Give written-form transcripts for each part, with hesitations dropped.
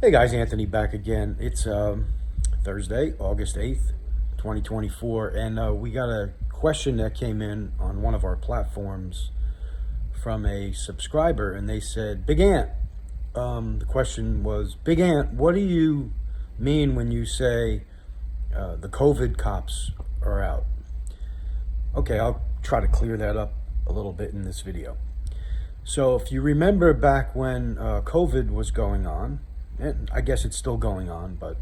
Hey guys, Anthony back again. It's Thursday, August 8th, 2024, and we got a question that came in on one of our platforms from a subscriber, and they said, Big Ant, the question was, Big Ant, what do you mean when you say the COVID cops are out? Okay, I'll try to clear that up a little bit in this video. So if you remember back when COVID was going on, and I guess it's still going on, but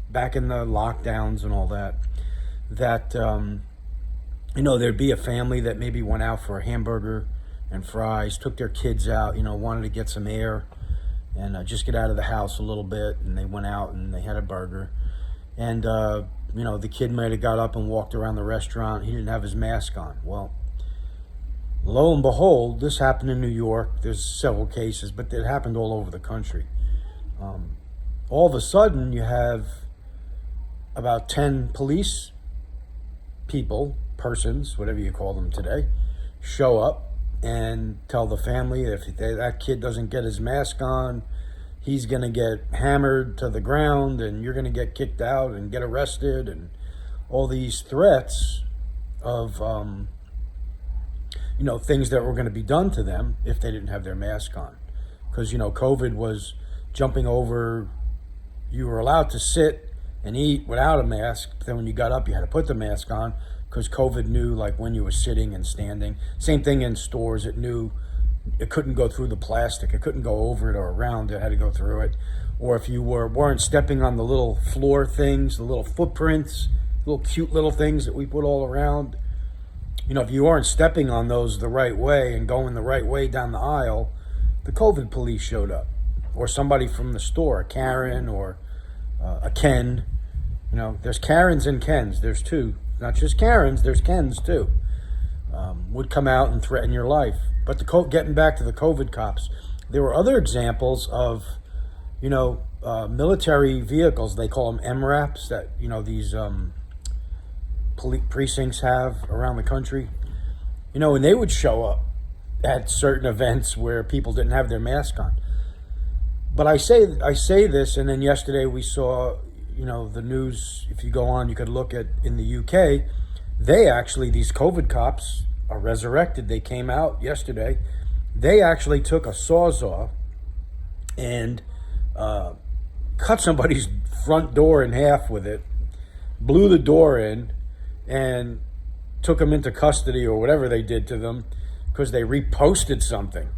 back in the lockdowns and all that, there'd be a family that maybe went out for a hamburger and fries, took their kids out, wanted to get some air and just get out of the house a little bit, and they went out and they had a burger. And, the kid might have got up and walked around the restaurant. He didn't have his mask on. Well, lo and behold, this happened in New York. There's several cases, but it happened all over the country. All of a sudden, you have about 10 police persons, whatever you call them today, show up and tell the family if that kid doesn't get his mask on, he's going to get hammered to the ground and you're going to get kicked out and get arrested, and all these threats of, things that were going to be done to them if they didn't have their mask on. Because, COVID was jumping over. You were allowed to sit and eat without a mask, but then when you got up, you had to put the mask on because COVID knew, like, when you were sitting and standing. Same thing in stores. It knew it couldn't go through the plastic. It couldn't go over it or around it. It had to go through it. Or if you weren't stepping on the little floor things, the little footprints, little cute little things that we put all around, if you weren't stepping on those the right way and going the right way down the aisle, the COVID police showed up. Or somebody from the store, a Karen or a Ken. There's Karens and Kens. There's two. Not just Karens, there's Kens too. Would come out and threaten your life. But getting back to the COVID cops, there were other examples of, military vehicles. They call them MRAPs that, these police precincts have around the country. And they would show up at certain events where people didn't have their mask on. But I say this, and then yesterday we saw, the news. If you go on, you could look at in the UK. These COVID cops are resurrected. They came out yesterday. They actually took a sawzall and cut somebody's front door in half with it, blew the door in, and took them into custody or whatever they did to them because they reposted something.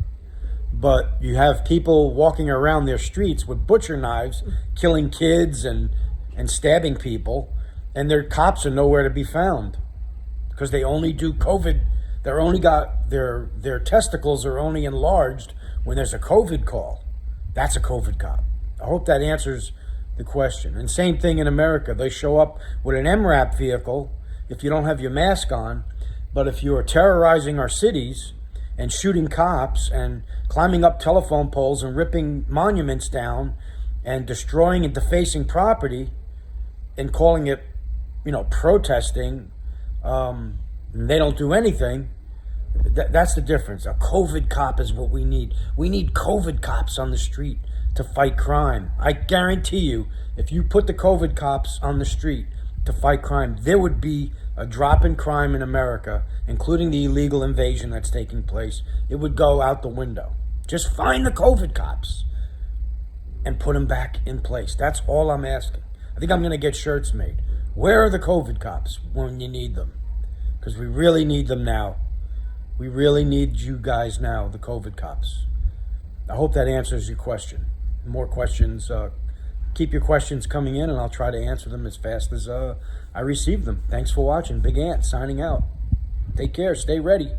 But you have people walking around their streets with butcher knives, killing kids and stabbing people, and their cops are nowhere to be found because they only do COVID. They're only got their testicles are only enlarged when there's a COVID call. That's a COVID cop. I hope that answers the question. And same thing in America. They show up with an MRAP vehicle if you don't have your mask on, but if you are terrorizing our cities and shooting cops and climbing up telephone poles and ripping monuments down and destroying and defacing property and calling it, protesting, they don't do anything. That's the difference. A COVID cop is what we need. We need COVID cops on the street to fight crime. I guarantee you, if you put the COVID cops on the street to fight crime, there would be a drop in crime in America, including the illegal invasion that's taking place. It would go out the window. Just find the COVID cops and put them back in place. That's all I'm asking. I think I'm going to get shirts made. Where are the COVID cops when you need them? Because we really need them now. We really need you guys now, the COVID cops. I hope that answers your question. More questions. Keep your questions coming in, and I'll try to answer them as fast as I receive them. Thanks for watching. Big Ant signing out. Take care. Stay ready.